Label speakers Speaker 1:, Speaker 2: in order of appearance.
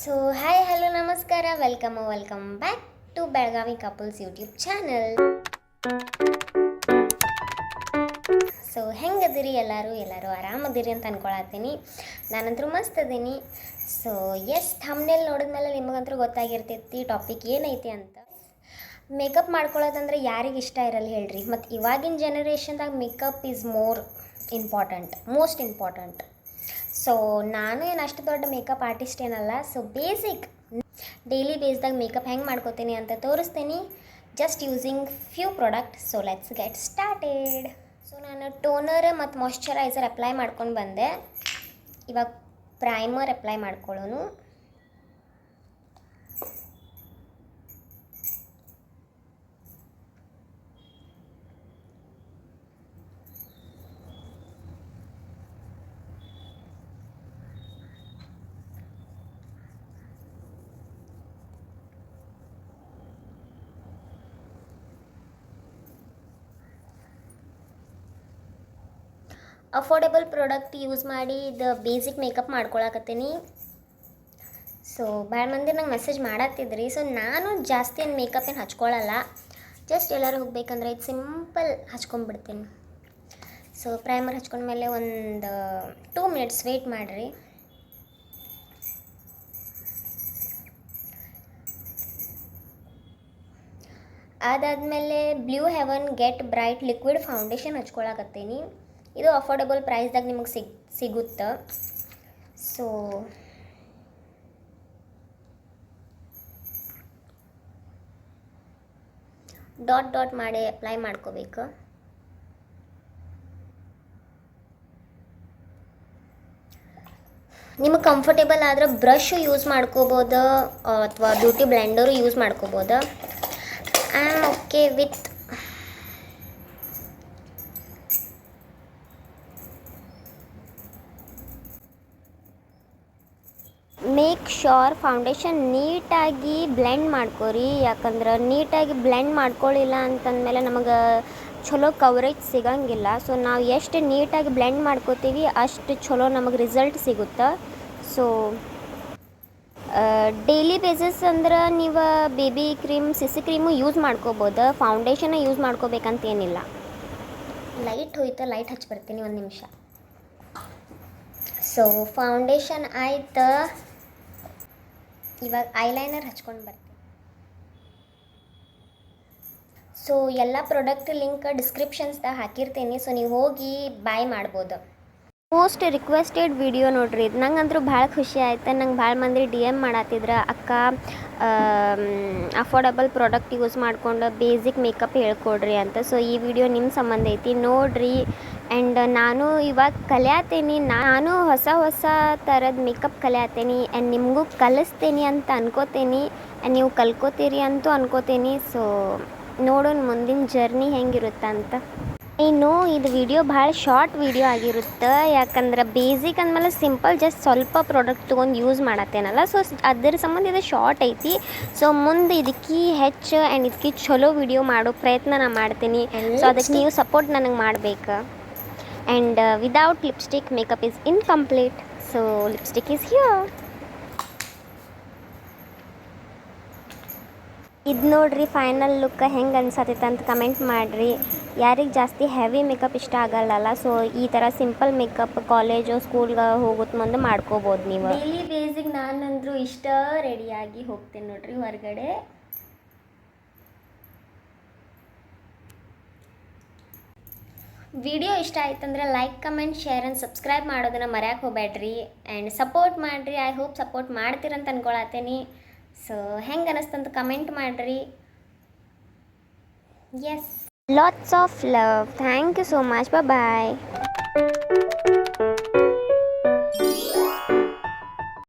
Speaker 1: So hi hello ನಮಸ್ಕಾರ welcome back to Belagavi couples YouTube channel. So ಹೆಂಗದಿರಿ ಎಲ್ಲರೂ ಆರಾಮದಿರಿ ಅಂತ ಅನ್ಕೊಳತ್ತೀನಿ. ನಾನಂತರೂ ಮಸ್ತ್ ಅದೀನಿ. ಸೊ ಎಸ್ ಥಂಬ್ನೇಲ್ ನೋಡಿದ್ಮೇಲೆ ನಿಮಗಂತೂ ಗೊತ್ತಾಗಿರ್ತೈತಿ ಟಾಪಿಕ್ ಏನೈತಿ ಅಂತ. ಮೇಕಪ್ ಮಾಡ್ಕೊಳ್ಳೋದಂದ್ರೆ ಯಾರಿಗೆ ಇಷ್ಟ ಇರಲ್ಲ ಹೇಳ್ರಿ. ಮತ್ತು ಇವಾಗಿನ ಜನ್ರೇಷನ್ದಾಗ makeup is most important. So ನಾನು ಏನು ಅಷ್ಟು ದೊಡ್ಡ ಮೇಕಪ್ ಆರ್ಟಿಸ್ಟ್ ಏನಲ್ಲ. ಸೊ ಬೇಸಿಕ್ ಡೈಲಿ ಬೇಸ್ದಾಗ ಮೇಕಪ್ ಹೆಂಗೆ ಮಾಡ್ಕೋತೀನಿ ಅಂತ ತೋರಿಸ್ತೀನಿ, just using few product. So let's get started. So ನಾನು ಟೋನರ್ ಮತ್ತು ಮಾಯ್ಶ್ಚರೈಸರ್ ಅಪ್ಲೈ ಮಾಡ್ಕೊಂಡು ಬಂದೆ. ಇವಾಗ ಪ್ರೈಮರ್ ಅಪ್ಲೈ ಮಾಡ್ಕೊಳ್ಳೋನು. ಅಫೋರ್ಡೆಬಲ್ ಪ್ರಾಡಕ್ಟ್ ಯೂಸ್ ಮಾಡಿ ಇದು ಬೇಸಿಕ್ ಮೇಕಪ್ ಮಾಡ್ಕೊಳಕತ್ತೀನಿ. ಸೊ ಭಾಳ ಮಂದಿ ನಂಗೆ ಮೆಸೇಜ್ ಮಾಡತ್ತಿದ್ರಿ. ಸೊ ನಾನು ಜಾಸ್ತಿ ಏನು ಮೇಕಪ್ ಏನು ಹಚ್ಕೊಳ್ಳಲ್ಲ. ಜಸ್ಟ್ ಎಲ್ಲರೂ ಹೋಗ್ಬೇಕಂದ್ರೆ ಇದು ಸಿಂಪಲ್ ಹಚ್ಕೊಂಡ್ಬಿಡ್ತೀನಿ. ಸೊ ಪ್ರೈಮರ್ ಹಚ್ಕೊಂಡ್ಮೇಲೆ ಒಂದು 2 ಮಿನಿಟ್ಸ್ ವೆಯ್ಟ್ ಮಾಡಿರಿ. ಅದಾದಮೇಲೆ blue heaven get bright liquid foundation ಹಚ್ಕೊಳಕತ್ತೀನಿ. ಇದು ಅಫೋರ್ಡೆಬಲ್ ಪ್ರೈಸ್ದಾಗ ನಿಮಗೆ ಸಿಗುತ್ತೆ. ಸೊ ಡಾಟ್ ಮಾಡಿ ಅಪ್ಲೈ ಮಾಡ್ಕೋಬೇಕು. ನಿಮಗೆ ಕಂಫರ್ಟೇಬಲ್ ಆದ್ರೆ ಬ್ರಷ್ ಯೂಸ್ ಮಾಡ್ಕೋಬೋದು ಅಥವಾ ಬ್ಯೂಟಿ ಬ್ಲೆಂಡರು ಯೂಸ್ ಮಾಡ್ಕೋಬೋದು. I am okay with make sure foundation ನೀಟಾಗಿ ಬ್ಲೆಂಡ್ ಮಾಡ್ಕೊರಿ. ಯಾಕಂದ್ರೆ ನೀಟಾಗಿ ಬ್ಲೆಂಡ್ ಮಾಡ್ಕೊಳ್ಳಿಲ್ಲ ಅಂತಂದಮೇಲೆ ನಮಗೆ ಚಲೋ ಕವರೇಜ್ ಸಿಗಂಗಿಲ್ಲ. ಸೊ ನಾವು ಎಷ್ಟು ನೀಟಾಗಿ ಬ್ಲೆಂಡ್ ಮಾಡ್ಕೋತೀವಿ ಅಷ್ಟು ಚಲೋ ನಮಗೆ ರಿಸಲ್ಟ್ ಸಿಗುತ್ತೆ. ಸೊ ಡೈಲಿ ಬೇಸಿಸ್ ಅಂದ್ರೆ ನೀವು baby cream CC cream use ಮಾಡ್ಕೋಬೋದು. ಫೌಂಡೇಶನ್ನ ಯೂಸ್ ಮಾಡ್ಕೋಬೇಕಂತೇನಿಲ್ಲ. ಲೈಟ್ ಹೋಯ್ತು, ಲೈಟ್ ಹಚ್ಚಿ ಬರ್ತೀನಿ ಒಂದು ನಿಮಿಷ. ಸೊ ಫೌಂಡೇಶನ್ ಆಯ್ತು. ಇವಾಗ ಐಲೈನರ್ ಹಚ್ಕೊಂಡು ಬರ್ತೀನಿ. ಸೊ ಎಲ್ಲ ಪ್ರಾಡಕ್ಟ್ ಲಿಂಕ್ ಡಿಸ್ಕ್ರಿಪ್ಷನ್ಸ್ದಾಗ ಹಾಕಿರ್ತೀನಿ. ಸೊ ನೀವು ಹೋಗಿ ಬೈ ಮಾಡ್ಬೋದು. ಮೋಸ್ಟ್ ರಿಕ್ವೆಸ್ಟೆಡ್ ವಿಡಿಯೋ ನೋಡ್ರಿ ಇದು. ನಂಗಂತೂ ಭಾಳ ಖುಷಿ ಆಯ್ತು. ನಂಗೆ ಭಾಳ ಮಂದಿ DM ಮಾಡತ್ತಿದ್ರು, ಅಕ್ಕ ಅಫೋರ್ಡಬಲ್ ಪ್ರಾಡಕ್ಟ್ ಯೂಸ್ ಮಾಡ್ಕೊಂಡು ಬೇಸಿಕ್ ಮೇಕಪ್ ಹೇಳ್ಕೊಡ್ರಿ ಅಂತ. ಸೊ ಈ ವಿಡಿಯೋ ನಿಮ್ಮ ಸಂಬಂಧ ಐತಿ, ನೋಡ್ರಿ. ಆ್ಯಂಡ್ ನಾನು ಇವಾಗ ಕಲಿಯತ್ತೀನಿ. ನಾನು ಹೊಸ ಥರದ ಮೇಕಪ್ ಕಲಿಯತ್ತೀನಿ ಆ್ಯಂಡ್ ನಿಮಗೂ ಕಲಿಸ್ತೀನಿ ಅಂತ ಅನ್ಕೋತೀನಿ. ಆ್ಯಂಡ್ ನೀವು ಕಲ್ಕೋತೀರಿ ಅಂತೂ ಅನ್ಕೋತೀನಿ. ಸೊ ನೋಡೋಣ ಮುಂದಿನ ಜರ್ನಿ ಹೆಂಗಿರುತ್ತೆ ಅಂತ. ಇನ್ನು ಇದು ವಿಡಿಯೋ ಭಾಳ ಶಾರ್ಟ್ ವಿಡಿಯೋ ಆಗಿರುತ್ತೆ. ಯಾಕಂದ್ರೆ ಬೇಸಿಕ್ ಅಂದಮೇಲೆ ಸಿಂಪಲ್ ಜಸ್ಟ್ ಸ್ವಲ್ಪ ಪ್ರಾಡಕ್ಟ್ ತೊಗೊಂಡು ಯೂಸ್ ಮಾಡತ್ತೇನಲ್ಲ. ಸೊ ಅದ್ರ ಸಂಬಂಧ ಇದು ಶಾರ್ಟ್ ಐತಿ. ಸೊ ಮುಂದೆ ಇದಕ್ಕೆ ಹೆಚ್ಚು ಆ್ಯಂಡ್ ಇದಕ್ಕೆ ಚಲೋ ವಿಡಿಯೋ ಮಾಡೋ ಪ್ರಯತ್ನ ನಾನು ಮಾಡ್ತೀನಿ. ಸೊ ಅದಕ್ಕೆ ನೀವು ಸಪೋರ್ಟ್ ನನಗೆ ಮಾಡಬೇಕು. And without lipstick makeup is incomplete. So lipstick is here. ಇದು ನೋಡ್ರಿ ಫೈನಲ್ ಲುಕ್ ಹೆಂಗೆ ಅನ್ಸತ್ತೈತೆ ಅಂತ ಕಮೆಂಟ್ ಮಾಡಿರಿ. ಯಾರಿಗೆ ಜಾಸ್ತಿ ಹೆವಿ ಮೇಕಪ್ ಇಷ್ಟ ಆಗಲ್ಲಲ್ಲ. ಸೊ ಈ ಥರ ಸಿಂಪಲ್ ಮೇಕಪ್ ಕಾಲೇಜು ಸ್ಕೂಲ್ಗೆ ಹೋಗೋದು ಮುಂದೆ ಮಾಡ್ಕೋಬೋದು ನೀವು. ಡೈಲಿ ಬೇಸಿಗೆ ನಾನಂದ್ರೂ ಇಷ್ಟ ರೆಡಿಯಾಗಿ ಹೋಗ್ತೀನಿ ನೋಡ್ರಿ ಹೊರಗಡೆ. ವಿಡಿಯೋ ಇಷ್ಟ ಆಯ್ತಂದ್ರೆ like comment share and subscribe ಮಾಡೋದನ್ನು ಮರ್ಯಾಕೆ ಹೋಗ್ಬೇಡ್ರಿ. ಆ್ಯಂಡ್ ಸಪೋರ್ಟ್ ಮಾಡಿರಿ. ಐ ಹೋಪ್ ಸಪೋರ್ಟ್ ಮಾಡ್ತೀರಂತ ಅನ್ಕೊಳತ್ತೀನಿ. ಸೊ ಹೆಂಗೆ ಅನ್ನಿಸ್ತಂತ ಕಮೆಂಟ್ ಮಾಡಿರಿ. Yes, lots of love. Thank you so much. Bye.